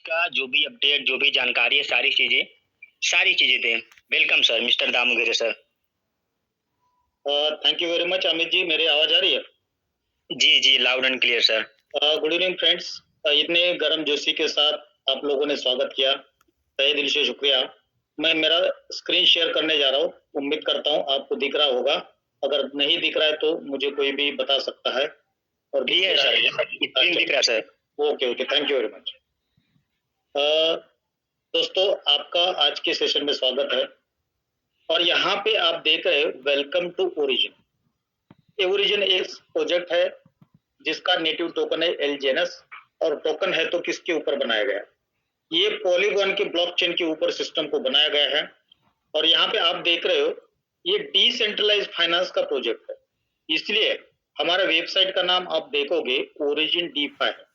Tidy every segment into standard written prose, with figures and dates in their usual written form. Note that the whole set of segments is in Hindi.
का जो भी अपडेट, जो भी जानकारी है, सारी चीजें दें। Welcome sir, mister Damodar sir. Thank you very much Amit ji. मेरी आवाज आ रही है? जी जी, loud and clear sir. Good evening friends. इतने गर्म जोशी के साथ आप लोगों ने स्वागत किया, तहे दिल से शुक्रिया। मैं मेरा स्क्रीन शेयर करने जा रहा हूँ। उम्मीद करता हूँ आपको दिख रहा होगा। अगर नहीं दिख रहा है तो मुझे कोई भी बता सकता है। और जी है सर, स्क्रीन दिख रहा है sir. Okay okay, thank you very much. दोस्तों, आपका आज के सेशन में स्वागत है। और यहाँ पे आप देख रहे हैं वेलकम टू ओरिजिन। ओरिजिन एक प्रोजेक्ट है जिसका नेटिव टोकन है एलजेनस, और टोकन है तो किसके ऊपर बनाया गया? ये पॉलीगॉन के ब्लॉकचेन के ऊपर सिस्टम को बनाया गया है। और यहाँ पे आप देख रहे हो ये डिसेंट्रलाइज फाइनेंस का प्रोजेक्ट है, इसलिए हमारा वेबसाइट का नाम आप देखोगे ओरिजिन डीफाई है।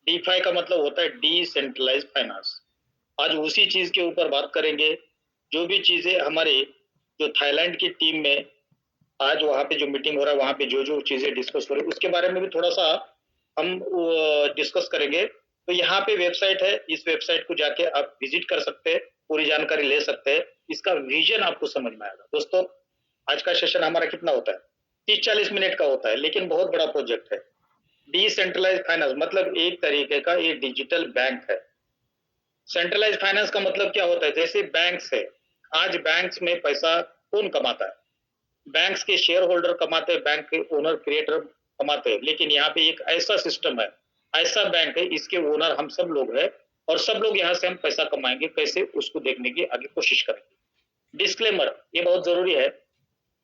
डीफाई का मतलब होता है डिसेंट्रलाइज फाइनेंस। आज उसी चीज के ऊपर बात करेंगे। जो भी चीजें हमारे जो थाईलैंड की टीम में आज वहाँ पे जो मीटिंग हो रहा है, वहाँ पे जो जो चीजें डिस्कस हो रही है, उसके बारे में भी थोड़ा सा हम डिस्कस करेंगे। तो यहाँ पे वेबसाइट है, इस वेबसाइट को जाके आप विजिट कर सकते हैं, पूरी जानकारी ले सकते हैं, इसका विजन आपको समझ में आएगा। दोस्तों, आज का सेशन हमारा कितना होता है? 30-40 मिनट का होता है, लेकिन बहुत बड़ा प्रोजेक्ट है। डिसेंट्रलाइज फाइनेंस मतलब एक तरीके का ये डिजिटल बैंक है। सेंट्रलाइज फाइनेंस का मतलब क्या होता है? जैसे बैंक्स है, आज बैंक्स में पैसा कौन कमाता है? बैंक्स के शेयर होल्डर कमाते हैं, बैंक के ओनर क्रिएटर कमाते हैं। लेकिन यहाँ पे एक ऐसा सिस्टम है, ऐसा बैंक है, इसके ओनर हम सब लोग हैं, और सब लोग यहाँ से हम पैसा कमाएंगे कैसे, उसको देखने की आगे कोशिश करेंगे। डिस्क्लेमर, ये बहुत जरूरी है।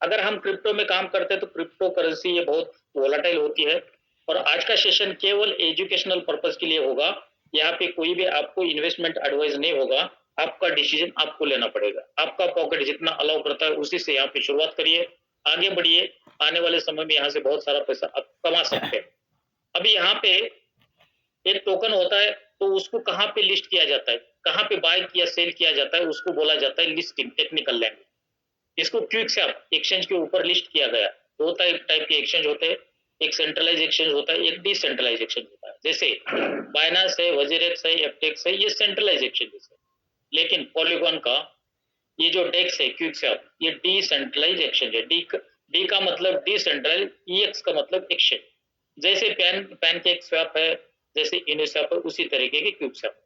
अगर हम क्रिप्टो में काम करते हैं तो क्रिप्टो करेंसी ये बहुत वोलाटाइल होती है, और आज का सेशन केवल एजुकेशनल पर्पज के लिए होगा। यहाँ पे कोई भी आपको इन्वेस्टमेंट एडवाइस नहीं होगा। आपका डिसीजन आपको लेना पड़ेगा। आपका पॉकेट जितना अलाउ करता है उसी से यहाँ पे शुरुआत करिए, आगे बढ़िए। आने वाले समय में यहाँ से बहुत सारा पैसा आप कमा सकते हैं। अभी यहाँ पे एक टोकन होता है, तो उसको कहाँ पे लिस्ट किया जाता है, कहाँ पे बाय किया सेल किया जाता है, उसको बोला जाता है लिस्टिंग, टेक्निकल लैंग्वेज। इसको क्विकस्वैप एक्सचेंज के ऊपर लिस्ट किया गया। दो टाइप के एक्सचेंज होते हैं, एक सेंट्रलाइज एक्सचेंज होता है, एक डिसेंट्रलाइज एक्सचेंज होता है। जैसे बाइनेंस है, वजीरेक्स है, एफटेक्स है, ये सेंट्रलाइज एक्सचेंज है। लेकिन पॉलीगॉन का ये जो डेक्स है, क्विकस्वैप, ये डिसेंट्रलाइज एक्सचेंज है। डी का मतलब डिसेंट्रलाइज, ईएक्स का मतलब एक्सचेंज। जैसे पैनकेक स्वैप है, जैसे यूनिस्वैप है, उसी तरीके के क्विकस्वैप।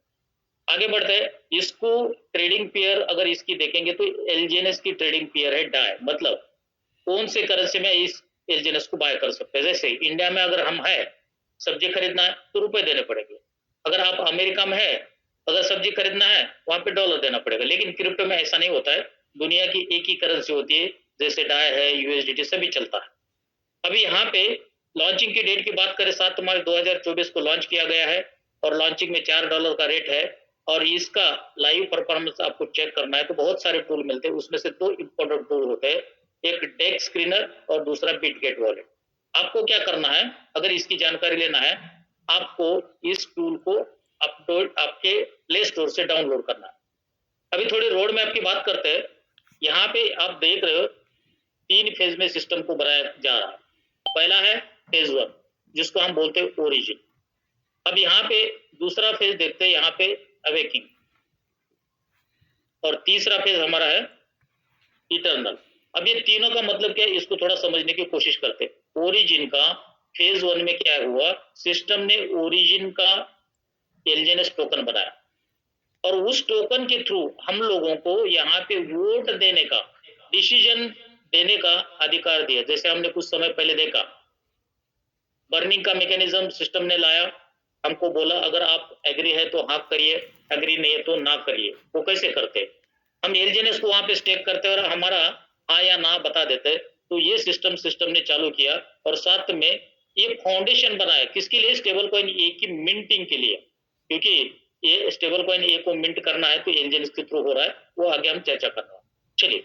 आगे बढ़ते हैं। इसको ट्रेडिंग पेयर अगर इसकी देखेंगे तो एलजीएनएस की ट्रेडिंग पेयर है डाई। मतलब कौन से करेंसी में इस एलजीएनएस को बाय कर सकते हैं। जैसे इंडिया में अगर हम है, सब्जी खरीदना है तो रुपए देने पड़ेंगे। अगर आप अमेरिका में है, अगर सब्जी खरीदना है वहां पे डॉलर देना पड़ेगा। लेकिन क्रिप्टो में ऐसा नहीं होता है। दुनिया की एक ही करेंसी होती है, जैसे डाई है, यूएसडीटी सभी चलता है। अभी यहाँ पे लॉन्चिंग की डेट की बात करें, 7 मार्च 2024 को लॉन्च किया गया है, और लॉन्चिंग में $4 का रेट है। और इसका लाइव परफॉर्मेंस आपको चेक करना है तो बहुत सारे टूल मिलते हैं, उसमें से 2 इंपॉर्टेंट टूल होते हैं, एक डेक स्क्रीनर और दूसरा बिटगेट वॉलेट। आपको क्या करना है, अगर इसकी जानकारी लेना है, आपको इस टूल को अपलोड आपके प्ले स्टोर से डाउनलोड करना है। अभी थोड़ी रोड मैप की बात करते हैं। यहाँ पे आप देख रहे हो 3 फेज में सिस्टम को बनाया जा रहा है। पहला है फेज 1, जिसको हम बोलते हैं ओरिजिन। अब यहाँ पे दूसरा फेज देखते हैं, यहाँ पे अवेकिंग, और तीसरा फेज हमारा है इटर्नल। अब ये तीनों का मतलब क्या है, इसको थोड़ा समझने की कोशिश करते हैं। ओरिजिन का फेज 1 में क्या हुआ, सिस्टम ने ओरिजिन का एलजीएनएस टोकन बनाया, और उस टोकन के थ्रू हम लोगों को यहाँ पे वोट देने का, डिसीजन देने का अधिकार दिया। जैसे हमने कुछ समय पहले देखा, बर्निंग का मैकेनिज्म सिस्टम ने लाया, हमको बोला अगर आप एग्री है तो हाँ करिए, एग्री नहीं है तो ना करिए। वो कैसे करते, हम एलजीएनएस को वहां पे स्टेक करते और हमारा हाँ या ना बता देते। तो ये सिस्टम ने चालू किया, और साथ में ये फाउंडेशन बनाया किसके लिए, स्टेबल कॉइन ए की मिंटिंग के लिए। क्योंकि ये स्टेबल कॉइन ए को मिंट करना है तो एलजीएनएस के थ्रू हो रहा है, वो आगे हम चर्चा कर रहे हैं। चलिए,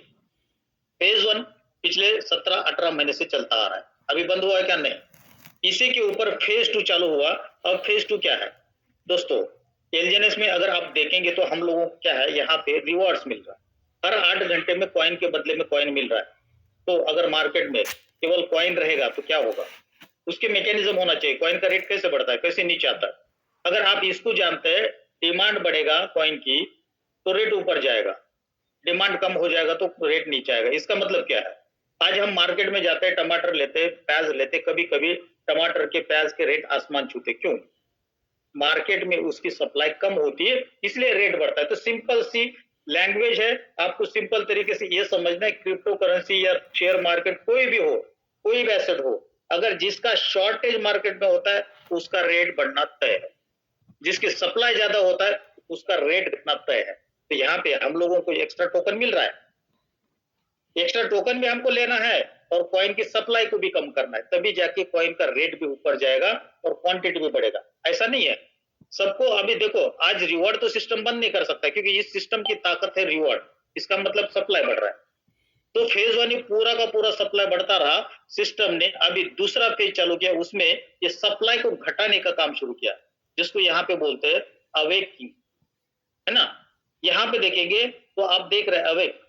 फेज 1 पिछले 17-18 महीने से चलता आ रहा है, अभी बंद हुआ है क्या? नहीं। इसी के ऊपर फेज 2 चालू हुआ। अब फेज 2 क्या है दोस्तों, एलजीएनएस में अगर आप देखेंगे तो हम लोगों को क्या है, यहाँ पे रिवॉर्ड्स मिल रहा है। हर 8 घंटे में कॉइन के बदले में कॉइन मिल रहा है। तो अगर मार्केट में केवल कॉइन रहेगा तो क्या होगा, उसके मैकेनिज्म होना चाहिए। कॉइन का रेट कैसे बढ़ता है, कैसे नीचे आता है। अगर आप इसको जानते हैं, डिमांड बढ़ेगा कॉइन की तो रेट ऊपर जाएगा, डिमांड कम हो जाएगा तो रेट नीचे आएगा। इसका मतलब क्या है? आज हम मार्केट में जाते हैं, टमाटर लेते हैं, प्याज लेते, कभी कभी टमाटर के प्याज के रेट आसमान छूते, क्यों? मार्केट में उसकी सप्लाई कम होती है इसलिए रेट बढ़ता है। तो सिंपल सी लैंग्वेज है, आपको सिंपल तरीके से ये समझना है, क्रिप्टो करेंसी या शेयर मार्केट कोई भी हो, कोई भी एसेट हो, अगर जिसका शॉर्टेज मार्केट में होता है उसका रेट बढ़ना तय है, जिसकी सप्लाई ज्यादा होता है उसका रेट घटना तय है। तो यहाँ पे हम लोगों को एक्स्ट्रा टोकन मिल रहा है, एक्स्ट्रा टोकन भी हमको लेना है और कॉइन की सप्लाई को भी कम करना है, तभी जाके कॉइन का रेट भी ऊपर जाएगा और क्वांटिटी भी बढ़ेगा। ऐसा नहीं है सबको। अभी देखो, आज रिवॉर्ड तो सिस्टम बंद नहीं कर सकता क्योंकि इस सिस्टम की ताकत है रिवॉर्ड, इसका मतलब सप्लाई बढ़ रहा है। तो फेज वन पूरा का पूरा सप्लाई बढ़ता रहा, सिस्टम ने अभी दूसरा फेज चालू किया, उसमें ये सप्लाई को घटाने का काम शुरू किया, जिसको यहाँ पे बोलते हैं अवेकिंग, है ना। यहाँ पे देखेंगे तो आप देख रहे हैं अवेक,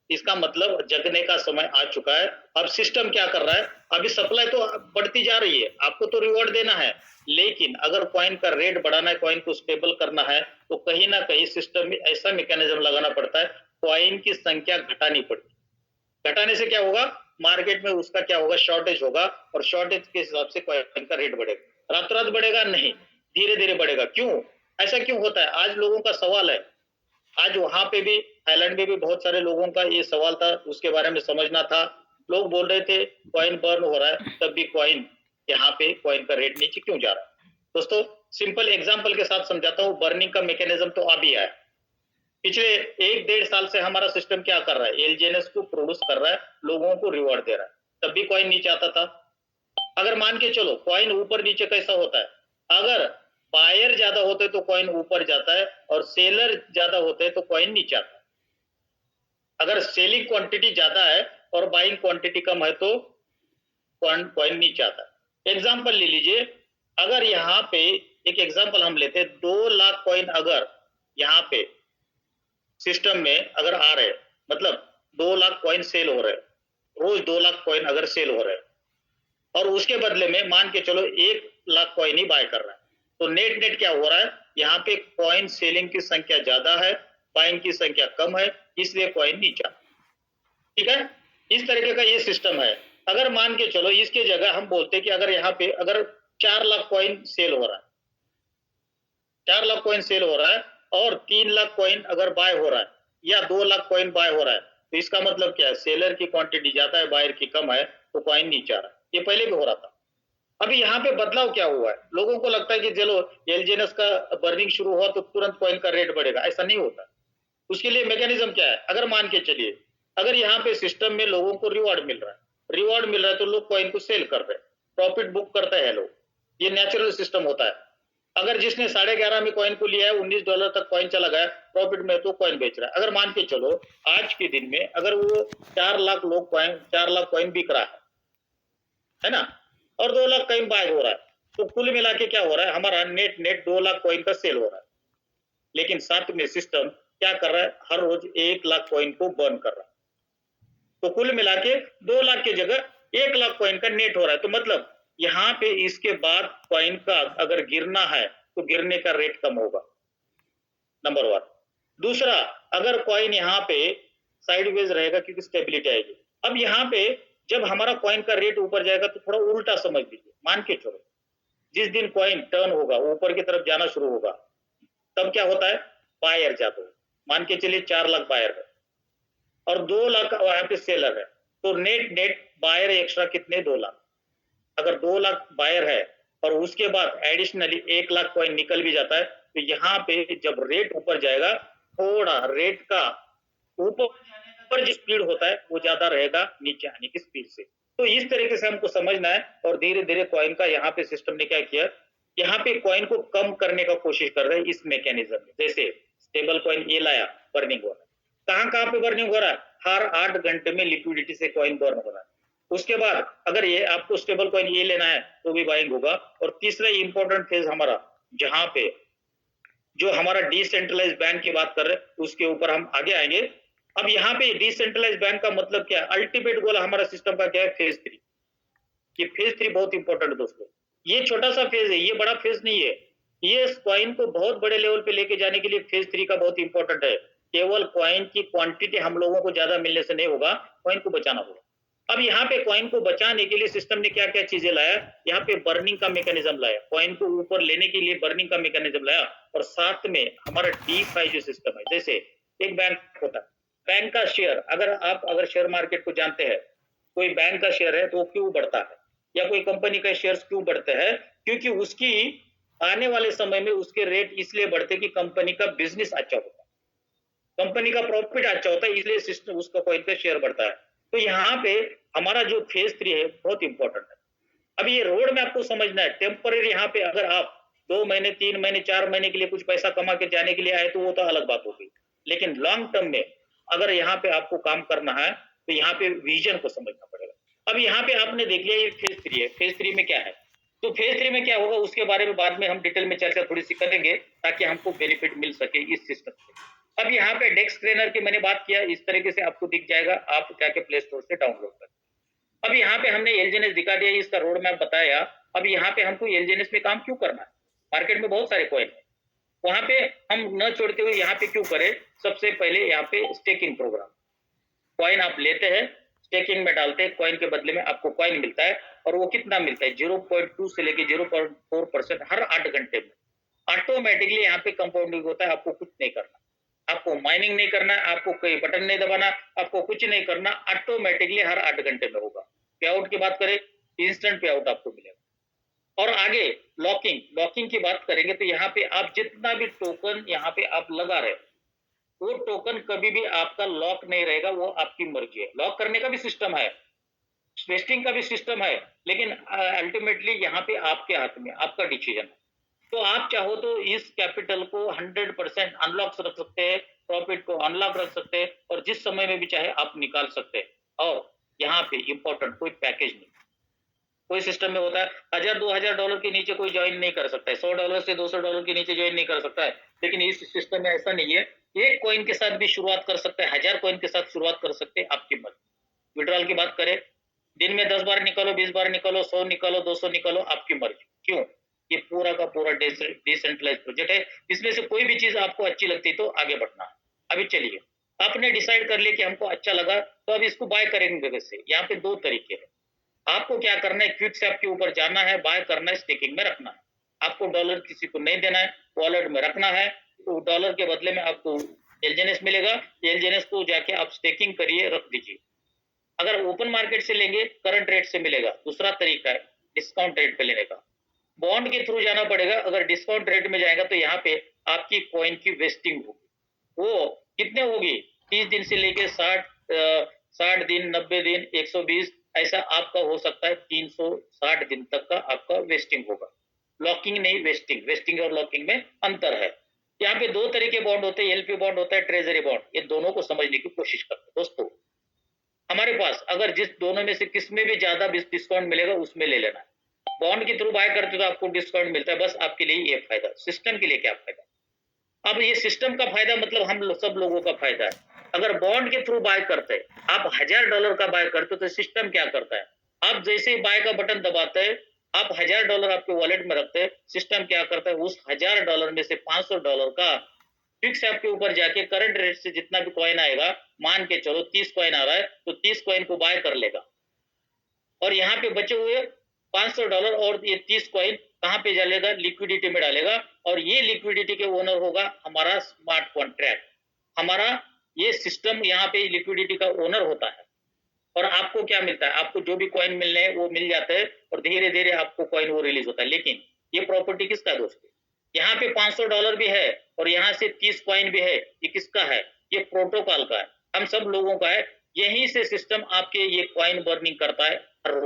इसका मतलब जगने का समय आ चुका है। अब सिस्टम क्या कर रहा है, अभी सप्लाई तो बढ़ती जा रही है, आपको तो रिवॉर्ड देना है, लेकिन अगर कॉइन का रेट बढ़ाना है, कॉइन को स्टेबल करना है, तो कहीं ना कहीं सिस्टम में ऐसा मैकेनिज्म लगाना पड़ता है, कॉइन की संख्या घटानी पड़ती। घटाने से क्या होगा, मार्केट में उसका क्या होगा, शॉर्टेज होगा, और शॉर्टेज के हिसाब से कॉइन का रेट बढ़ेगा। रातों रात बढ़ेगा नहीं, धीरे धीरे बढ़ेगा। क्यों ऐसा क्यों होता है, आज लोगों का सवाल है। आज वहां पे भी, थाईलैंड में भी बहुत सारे लोगों का ये सवाल था, उसके बारे में समझना था। लोग बोल रहे थे कॉइन बर्न हो रहा है, तब भी कॉइन, यहाँ पे कॉइन का रेट नीचे क्यों जा रहा है। दोस्तों सिंपल एग्जांपल के साथ समझाता हूँ, बर्निंग का मैकेनिज्म तो अभी आया। पिछले 1-1.5 साल से हमारा सिस्टम क्या कर रहा है, एलजीएनएस को प्रोड्यूस कर रहा है, लोगों को रिवॉर्ड दे रहा है, तब भी कॉइन नीचे आता था। अगर मान के चलो कॉइन ऊपर नीचे कैसा होता है, अगर बायर ज्यादा होते तो कॉइन ऊपर जाता है और सेलर ज्यादा होते हैं तो कॉइन नीचे आता है। अगर सेलिंग क्वांटिटी ज्यादा है और बाइंग क्वांटिटी कम है तो कॉइन नीचे आता है। एग्जांपल ले लीजिए, अगर यहाँ पे एक एग्जांपल हम लेते हैं, 2 लाख कॉइन अगर यहाँ पे सिस्टम में अगर आ रहे, मतलब 2 लाख कॉइन सेल हो रहे, रोज 2 लाख कॉइन अगर सेल हो रहे, और उसके बदले में मान के चलो 1 लाख कॉइन ही बाय कर रहा है, तो नेट नेट क्या हो रहा है, यहाँ पे कॉइन सेलिंग की संख्या ज्यादा है, बाइंग की संख्या कम है, इसलिए कॉइन नीचा। ठीक है, इस तरीके का ये सिस्टम है। अगर मान के चलो इसके जगह हम बोलते कि अगर यहाँ पे अगर 4 लाख कॉइन सेल हो रहा है, 4 लाख कॉइन सेल हो रहा है और 3 लाख कॉइन अगर बाय हो रहा है या 2 लाख कॉइन बाय हो रहा है, तो इसका मतलब क्या है, सेलर की क्वांटिटी ज्यादा है, बायर की कम है, तो कॉइन नीचे आ रहा है। ये पहले भी हो रहा था। अभी यहाँ पे बदलाव क्या हुआ है, लोगों को लगता है कि चलो एलजीएनएस का बर्निंग शुरू हुआ तो तुरंत कॉइन का रेट बढ़ेगा, ऐसा नहीं होता। उसके लिए मैकेनिज्म क्या है, अगर मान के चलिए अगर यहाँ पे सिस्टम में लोगों को रिवॉर्ड मिल रहा है, रिवॉर्ड मिल रहा है तो लोग कॉइन को सेल कर रहे हैं, प्रॉफिट बुक करते हैं लोग, ये नेचुरल सिस्टम होता है। अगर जिसने 11.5 में कॉइन को लिया है, $19 तक कॉइन चला गया, प्रॉफिट में तो कॉइन बेच रहा है। अगर मान के चलो आज के दिन में अगर वो 4 लाख लोग कॉइन 4 लाख कॉइन बिक रहा है ना, और 2 लाख कॉइन बाय हो रहा है, तो कुल मिला के क्या हो रहा है, हमारा नेट नेट 2 लाख कॉइन का सेल हो रहा है। लेकिन साथ में सिस्टम क्या कर रहा है, हर रोज 1 लाख कॉइन को बर्न कर रहा है, तो कुल मिला के 2 लाख की जगह 1 लाख कॉइन का नेट हो रहा है। तो मतलब यहाँ पे इसके बाद कॉइन का अगर गिरना है तो गिरने का रेट कम होगा, नंबर 1। दूसरा, अगर कॉइन यहाँ पे साइडवेज रहेगा क्योंकि स्टेबिलिटी आएगी। अब यहाँ पे जब हमारा कॉइन का रेट ऊपर जाएगा तो थोड़ा उल्टा समझ लीजिए, मान के चलो जिस दिन कॉइन टर्न होगा, ऊपर की तरफ जाना शुरू होगा, तब क्या होता है, बायर ज्यादा हो, मान के चलिए 4 लाख बायर है और 2 लाख वहां पे सेलर है, तो नेट नेट बायर एक्स्ट्रा कितने, 2 लाख। अगर 2 लाख बायर है और उसके बाद एडिशनली 1 लाख कॉइन निकल भी जाता है, तो यहाँ पे जब रेट ऊपर जाएगा, थोड़ा रेट का ऊपर जो स्पीड होता है वो ज्यादा रहेगा नीचे आने की स्पीड से। तो इस तरीके से हमको समझना है, और धीरे धीरे कॉइन का यहाँ पे सिस्टम ने क्या किया, यहाँ पे कॉइन को कम करने का कोशिश कर रहे हैं इस मैकेनिज्म में। जैसे स्टेबल कॉइन ये लाया, बर्निंग हो रहा है, कहाँ कहाँ पे बर्निंग हो रहा है, हर 8 घंटे में लिक्विडिटी से कॉइन बर्न हो रहा है। उसके बाद अगर ये आपको स्टेबल कॉइन ये लेना है तो भी बाइंग होगा। और तीसरा इंपॉर्टेंट फेज हमारा, जहां पे जो हमारा डिसेंट्रलाइज बैंक की बात कर रहे हैं उसके ऊपर हम आगे आएंगे। अब यहाँ पे डिसेंट्रलाइज बैंक का मतलब क्या है, अल्टीमेट गोल हमारा सिस्टम का क्या है, फेज 3। ये फेज 3 बहुत इंपॉर्टेंट है दोस्तों, ये छोटा सा फेज है, ये बड़ा फेज नहीं है। ये कॉइन को बहुत बड़े लेवल पे लेके जाने के लिए फेज 3 का बहुत इंपॉर्टेंट है। केवल कॉइन की क्वांटिटी हम लोगों को ज्यादा मिलने से नहीं होगा, कॉइन को बचाना होगा। अब यहाँ पे कॉइन को बचाने के लिए सिस्टम ने क्या-क्या चीजें लाया, यहाँ पे बर्निंग का मैकेनिज्म लाया, कॉइन को ऊपर लेने के लिए बर्निंग का मैकेनिज्म लाया और साथ में हमारा डीफाई जो सिस्टम है, जैसे एक बैंक होता है, बैंक का शेयर अगर शेयर मार्केट को जानते हैं, कोई बैंक का शेयर है तो वो क्यों बढ़ता है या कोई कंपनी का शेयर क्यों बढ़ते हैं, क्योंकि उसकी आने वाले समय में उसके रेट इसलिए बढ़ते कि कंपनी का बिजनेस अच्छा होता है, कंपनी का प्रॉफिट अच्छा होता है, इसलिए सिस्टम उसका कॉइन का शेयर बढ़ता है। तो यहाँ पे हमारा जो फेज 3 है बहुत इंपॉर्टेंट है। अब ये रोड में आपको समझना है, टेम्पररी यहाँ पे अगर आप 2 महीने 3 महीने 4 महीने के लिए कुछ पैसा कमा के जाने के लिए आए तो वो तो अलग बात होगी, लेकिन लॉन्ग टर्म में अगर यहाँ पे आपको काम करना है तो यहाँ पे विजन को समझना पड़ेगा। अब यहाँ पे आपने देख लिया ये फेज 3 है, फेज 3 में क्या है, तो फेज 3 में क्या होगा उसके बारे में बाद में हम डिटेल में चर्चा थोड़ी सी करेंगे ताकि हमको बेनिफिट मिल सके इस सिस्टम से। अब यहाँ पे डेस्क ट्रेनर की मैंने बात किया, इस तरीके से आपको दिख जाएगा, आप जाके प्ले स्टोर से डाउनलोड कर। अब यहाँ पे हमने एलजीएनएस दिखा दिया, इसका रोड मैप बताया। अब यहाँ पे हमको एलजीएनएस में काम क्यों करना है, मार्केट में बहुत सारे कॉइन है, वहां पे हम न छोड़ते हुए यहाँ पे क्यों करें, सबसे पहले यहाँ पे स्टेकिंग प्रोग्राम, कॉइन आप लेते हैं स्टेकिंग में डालते हैं, कॉइन के बदले में आपको कॉइन मिलता है और वो कितना मिलता है 0.2 से लेके 0.4% हर 8 घंटे में ऑटोमेटिकली यहाँ पे कंपाउंडिंग होता है। आपको कुछ नहीं करना, आपको माइनिंग नहीं करना, आपको कोई बटन नहीं दबाना, आपको कुछ नहीं करना, ऑटोमेटिकली हर 8 घंटे में होगा। पे आउट की बात करें, इंस्टेंट पे आउट आपको मिलेगा। और आगे लॉकिंग की बात करेंगे तो यहाँ पे आप जितना भी टोकन यहाँ पे आप लगा रहे, वो टोकन कभी भी आपका लॉक नहीं रहेगा, वो आपकी मर्जी है। लॉक करने का भी सिस्टम है, वेस्टिंग का भी सिस्टम है, लेकिन अल्टीमेटली यहाँ पे आपके हाथ में, आपका डिसीजन है। तो आप चाहो तो इस कैपिटल को 100% अनलॉक रख सकते हैं, प्रॉफिट को अनलॉक रख सकते हैं और जिस समय में भी चाहे आप निकाल सकते हैं। और यहाँ पे इंपॉर्टेंट कोई पैकेज नहीं, कोई सिस्टम में होता है $1000-2000 के नीचे कोई ज्वाइन नहीं कर सकता है, $100 से $200 के नीचे ज्वाइन नहीं कर सकता है, लेकिन इस सिस्टम में ऐसा नहीं है। एक कॉइन के साथ भी शुरुआत कर सकते हैं, 1000 कॉइन के साथ शुरुआत कर सकते हैं, आपकी मर्जी। विड्रॉल की बात करें, दिन में 10 बार निकालो, 20 बार निकालो, 100 निकालो, 200 निकालो, आपकी मर्जी। क्यों, ये पूरा का पूरा डिसेंट्रलाइज प्रोजेक्ट है, इसमें से कोई भी चीज आपको अच्छी लगती तो आगे बढ़ना है। अभी चलिए, आपने डिसाइड कर लिया कि हमको अच्छा लगा, तो अब इसको बाय करेंगे कैसे। यहाँ पे 2 तरीके हैं, आपको क्या करना है, क्विक से आपके ऊपर जाना है, बाय करना है, स्टेकिंग में रखना है। आपको डॉलर किसी को नहीं देना है, वॉलेट में रखना है, तो डॉलर के बदले में आपको एलजीएनएस मिलेगा, एलजीएनएस को जाके आप स्टेकिंग करिए, रख दीजिए। अगर ओपन मार्केट से लेंगे करंट रेट से मिलेगा, दूसरा तरीका है डिस्काउंट रेट पे लेने का, बॉन्ड के थ्रू जाना पड़ेगा। अगर डिस्काउंट रेट में जाएगा तो यहाँ पे आपकी कॉइन की वेस्टिंग होगी, वो कितने होगी, 30 दिन से लेके 60 दिन, 90 दिन, 120, ऐसा आपका हो सकता है 360 दिन तक का आपका वेस्टिंग होगा। लॉकिंग नहीं, वेस्टिंग और लॉकिंग में अंतर है। यहाँ पे 2 तरीके बॉन्ड होते हैं, एलपी बॉन्ड होता है, ट्रेजरी बॉन्ड, ये दोनों को समझने की कोशिश करते हैं दोस्तों। हमारे पास अगर जिस दोनों में से किस में भी ज्यादा डिस्काउंट मिलेगा उसमें ले लेना है। बॉन्ड के थ्रू बाय करते तो आपको डिस्काउंट मिलता है, बस आपके लिए ये फायदा, सिस्टम के लिए क्या फायदा। अब ये सिस्टम का फायदा मतलब हम सब लोगों का फायदा है। अगर बॉन्ड के थ्रू बाय करते हैं, आप $1000 का बाय करते हो, तो सिस्टम क्या करता है, आप जैसे ही बाय का बटन दबाते हैं, आप $1000 आपके वॉलेट में रखते हैं, सिस्टम क्या करता है, उस $1000 में से $500 का फिक्स आपके ऊपर जाके करंट रेट से जितना भी कॉइन आएगा, मान के चलो 30 कॉइन आ रहा है तो 30 कॉइन को बाय कर लेगा और यहाँ पे बचे हुए $500 और ये 30 कॉइन कहाँ पे डालेगा, लिक्विडिटी में डालेगा। और ये लिक्विडिटी के ओनर होगा हमारा स्मार्ट कॉन्ट्रैक्ट, हमारा ये सिस्टम यहाँ पे लिक्विडिटी का ओनर होता है। और आपको क्या मिलता है, आपको जो भी कॉइन मिलने हैं वो मिल जाते हैं और धीरे धीरे आपको कॉइन वो रिलीज होता है। लेकिन ये प्रॉपर्टी किसका है दोस्तों, यहाँ पे $500 भी है और यहाँ से 30 कॉइन भी है, ये किसका है, ये प्रोटोकॉल का है, हम सब लोगों का है। यहीं से सिस्टम आपके ये कॉइन बर्निंग करता है हर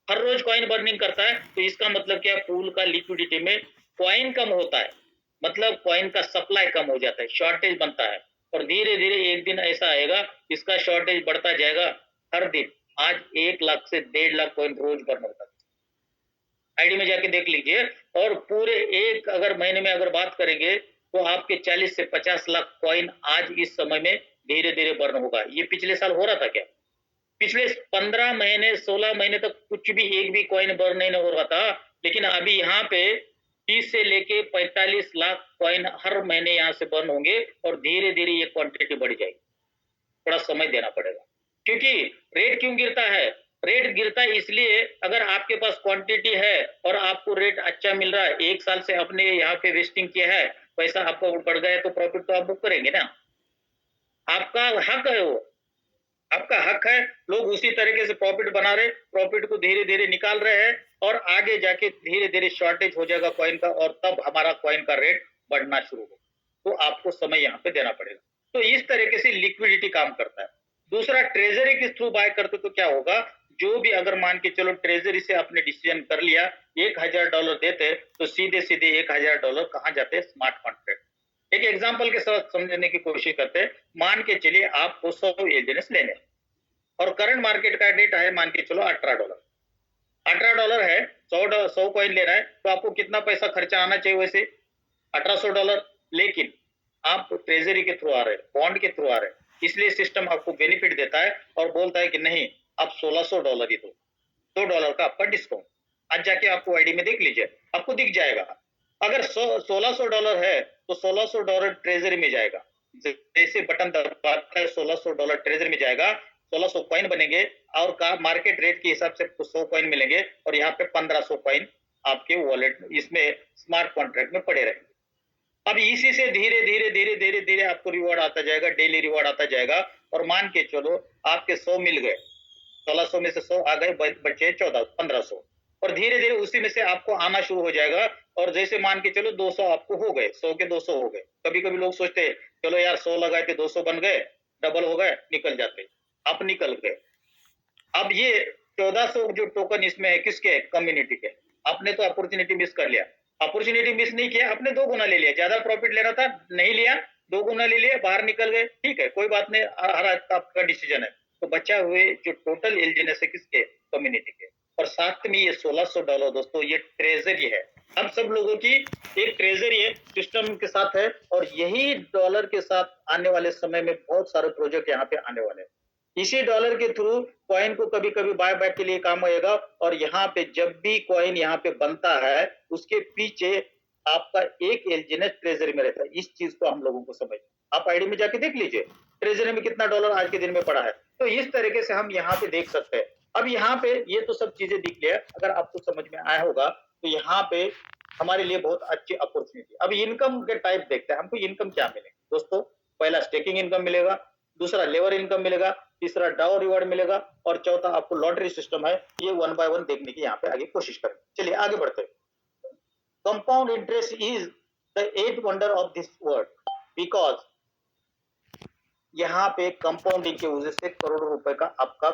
रोज कॉइन बर्निंग करता है। तो इसका मतलब क्या, पूल का लिक्विडिटी में कॉइन कम होता है, मतलब कॉइन का सप्लाई कम हो जाता है, शॉर्टेज बनता है और धीरे धीरे एक दिन ऐसा आएगा इसका शॉर्टेज बढ़ता जाएगा। हर दिन आज 1 लाख से 1.5 लाख कॉइन रोज बर्न होता है, आईडी में जाके देख लीजिए। और पूरे एक अगर महीने में अगर बात करेंगे तो आपके 40 से 50 लाख कॉइन आज इस समय में धीरे धीरे बर्न होगा। ये पिछले साल हो रहा था क्या, पिछले 15 महीने 16 महीने तक कुछ भी एक भी कॉइन बर्न नहीं हो रहा था, लेकिन अभी यहाँ पे 30 से लेके 45 लाख कॉइन हर महीने यहाँ से बर्न होंगे और धीरे धीरे ये क्वांटिटी बढ़ जाएगी। थोड़ा समय देना पड़ेगा, क्योंकि रेट क्यों गिरता है? रेट गिरता है इसलिए, अगर आपके पास क्वांटिटी है और आपको रेट अच्छा मिल रहा है, 1 साल से आपने यहाँ पे वेस्टिंग किया है, पैसा आपका बढ़ गया तो प्रॉफिट तो आप बुक करेंगे ना। आपका हक है वो, आपका हक है। लोग उसी तरीके से प्रॉफिट बना रहे, प्रॉफिट को धीरे धीरे निकाल रहे हैं और आगे जाके धीरे धीरे शॉर्टेज हो जाएगा कॉइन का और तब हमारा कॉइन का रेट बढ़ना शुरू हो, तो आपको समय यहाँ पे देना पड़ेगा। तो इस तरीके से लिक्विडिटी काम करता है। दूसरा, ट्रेजरी के थ्रू बाय करते तो क्या होगा, जो भी अगर मान के चलो ट्रेजरी से आपने डिसीजन कर लिया $1000 देते, तो सीधे सीधे $1000 कहाँ जाते? Smart contract. एक एग्जांपल के साथ समझने की कोशिश करते हैं। मान के चलिए आपको 100 एलजीएनएस लेने और करंट मार्केट का रेट है मान के चलो $18। $18 है, 100 कॉइन ले रहा है, तो आपको कितना पैसा खर्चा आना चाहिए वैसे? $1800। लेकिन आप ट्रेजरी के थ्रू आ रहे हैं, बॉन्ड के थ्रू आ रहे हैं, इसलिए सिस्टम आपको बेनिफिट देता है और बोलता है कि नहीं, आप $1600 ही दो, $2 का आपका डिस्काउंट। आज जाके आपको आईडी में देख लीजिए, आपको दिख जाएगा। अगर $1600 है तो $1600 ट्रेजरी में जाएगा। जैसे बटन दबाता है $1600 ट्रेजरी में जाएगा, 1600 कॉइन बनेंगे और का मार्केट रेट के हिसाब से 100 कॉइन मिलेंगे और यहाँ पे 1500 कॉइन आपके वॉलेट इसमें स्मार्ट कॉन्ट्रैक्ट में पड़े रहेंगे। अब इसी से धीरे धीरे धीरे धीरे धीरे आपको रिवॉर्ड आता जाएगा, डेली रिवॉर्ड आता जाएगा और मान के चलो आपके 100 मिल गए, 1600 में से 100 आ गए, बचे 1500 और धीरे धीरे उसी में से आपको आना शुरू हो जाएगा और जैसे मान के चलो 200 आपको हो गए, 100 के 200 हो गए। कभी कभी लोग सोचते हैं चलो यार 100 लगाए थे 200 बन गए, डबल हो गए, निकल जाते, आप निकल गए। अब ये 1400 जो टोकन इसमें है किसके? कम्युनिटी के। आपने तो अपॉर्चुनिटी मिस कर लिया, अपॉर्चुनिटी मिस नहीं किया, आपने 2 गुना ले लिया, ज्यादा प्रॉफिट लेना था नहीं लिया, 2 गुना ले लिया, बाहर निकल गए, ठीक है, कोई बात नहीं, हर आपका डिसीजन है। तो बचा हुए जो टोटल एलजीएनएस है किसके? कम्युनिटी के। और साथ में ये $1600 दोस्तों ये ट्रेजरी है, हम सब लोगों की एक ट्रेजरी है, सिस्टम के साथ है और यही डॉलर के साथ आने वाले समय में बहुत सारे प्रोजेक्ट यहाँ पे आने वाले हैं। इसी डॉलर के थ्रू कॉइन को कभी कभी बाय बैक के लिए काम आएगा और यहाँ पे जब भी कॉइन यहाँ पे बनता है उसके पीछे आपका एक एलजीएनएस ट्रेजरी में रहता है। इस चीज को हम लोगों को समझ, आप आईडी में जाके देख लीजिए ट्रेजरी में कितना डॉलर आज के दिन में पड़ा है। तो इस तरीके से हम यहाँ पे देख सकते हैं। अब यहाँ पे ये तो सब चीजें दिख लिया, अगर आपको समझ में आया होगा तो यहाँ पे हमारे लिए बहुत अच्छी अपॉर्चुनिटी। अब इनकम के टाइप देखते हैं, हमको इनकम क्या मिलेगा दोस्तों। पहला स्टेकिंग इनकम मिलेगा, दूसरा लेवर इनकम मिलेगा, तीसरा डाउ रिवॉर्ड मिलेगा और चौथा आपको लॉटरी सिस्टम है। ये 1 बाय 1 देखने की यहाँ पे आगे कोशिश करें। चलिए आगे बढ़ते हैं। Compound interest is the 8th wonder of this world, because यहाँ पे कंपाउंडिंग की वजह से करोड़ों रुपए का आपका